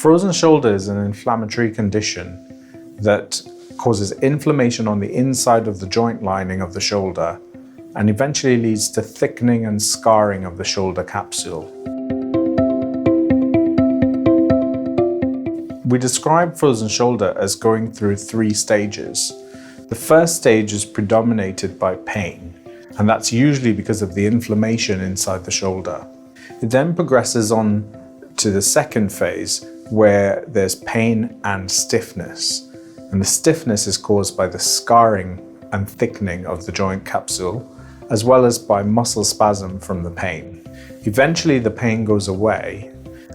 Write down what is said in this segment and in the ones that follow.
Frozen shoulder is an inflammatory condition that causes inflammation on the inside of the joint lining of the shoulder and eventually leads to thickening and scarring of the shoulder capsule. We describe frozen shoulder as going through 3 stages. The first stage is predominated by pain, and that's usually because of the inflammation inside the shoulder. It then progresses on to the second phase, where there's pain and stiffness. And the stiffness is caused by the scarring and thickening of the joint capsule, as well as by muscle spasm from the pain. Eventually the pain goes away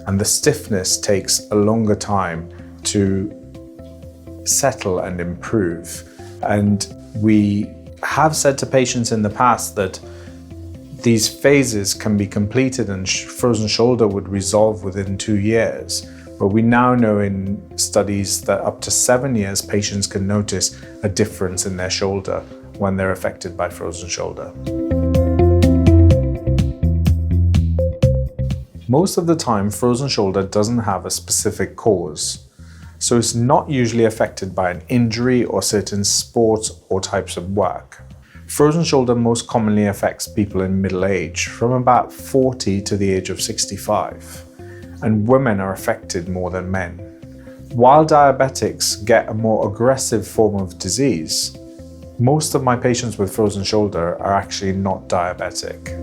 and the stiffness takes a longer time to settle and improve. And we have said to patients in the past that these phases can be completed and frozen shoulder would resolve within 2 years. But we now know in studies that up to 7 years, patients can notice a difference in their shoulder when they're affected by frozen shoulder. Most of the time, frozen shoulder doesn't have a specific cause. So it's not usually affected by an injury or certain sports or types of work. Frozen shoulder most commonly affects people in middle age, from about 40 to the age of 65. And women are affected more than men. While diabetics get a more aggressive form of disease, most of my patients with frozen shoulder are actually not diabetic.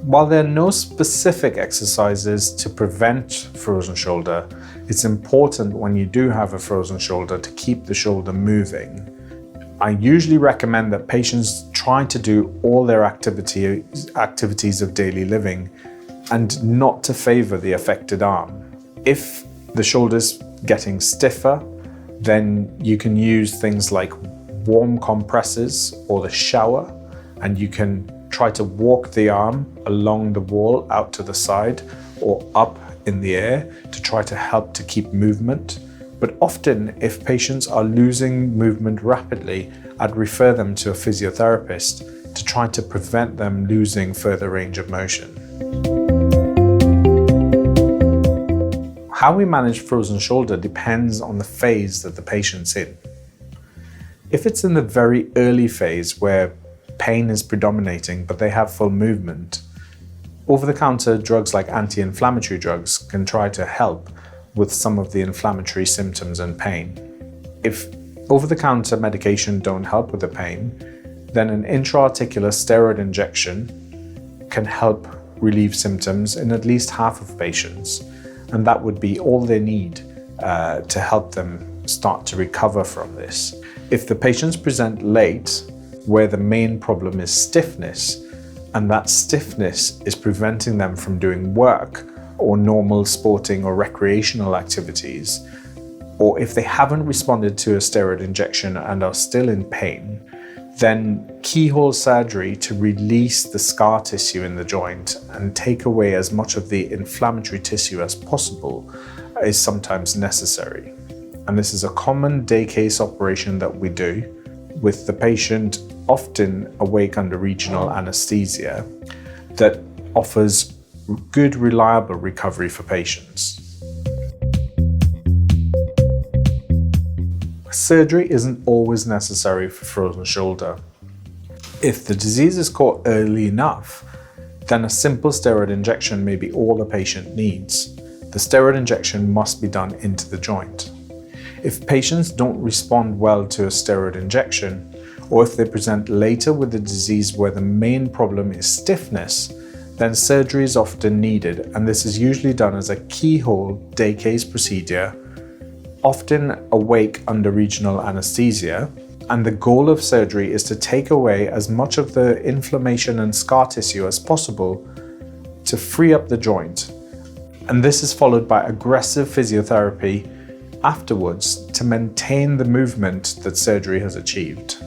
While there are no specific exercises to prevent frozen shoulder, it's important when you do have a frozen shoulder to keep the shoulder moving. I usually recommend that patients try to do all their activities of daily living and not to favor the affected arm. If the shoulder's getting stiffer, then you can use things like warm compresses or the shower, and you can try to walk the arm along the wall out to the side or up in the air to try to help to keep movement. But often, if patients are losing movement rapidly, I'd refer them to a physiotherapist to try to prevent them losing further range of motion. How we manage frozen shoulder depends on the phase that the patient's in. If it's in the very early phase where pain is predominating but they have full movement, over-the-counter drugs like anti-inflammatory drugs can try to help with some of the inflammatory symptoms and pain. If over-the-counter medication don't help with the pain, then an intra-articular steroid injection can help relieve symptoms in at least half of patients, and that would be all they need to help them start to recover from this. If the patients present late, where the main problem is stiffness, and that stiffness is preventing them from doing work or normal sporting or recreational activities, or if they haven't responded to a steroid injection and are still in pain, then keyhole surgery to release the scar tissue in the joint and take away as much of the inflammatory tissue as possible is sometimes necessary. And this is a common day case operation that we do, with the patient often awake under regional anesthesia, that offers good, reliable recovery for patients. Surgery isn't always necessary for frozen shoulder. If the disease is caught early enough, then a simple steroid injection may be all the patient needs. The steroid injection must be done into the joint. If patients don't respond well to a steroid injection, or if they present later with the disease where the main problem is stiffness, then surgery is often needed, and this is usually done as a keyhole day case procedure, often awake under regional anesthesia, and the goal of surgery is to take away as much of the inflammation and scar tissue as possible to free up the joint. And this is followed by aggressive physiotherapy afterwards to maintain the movement that surgery has achieved.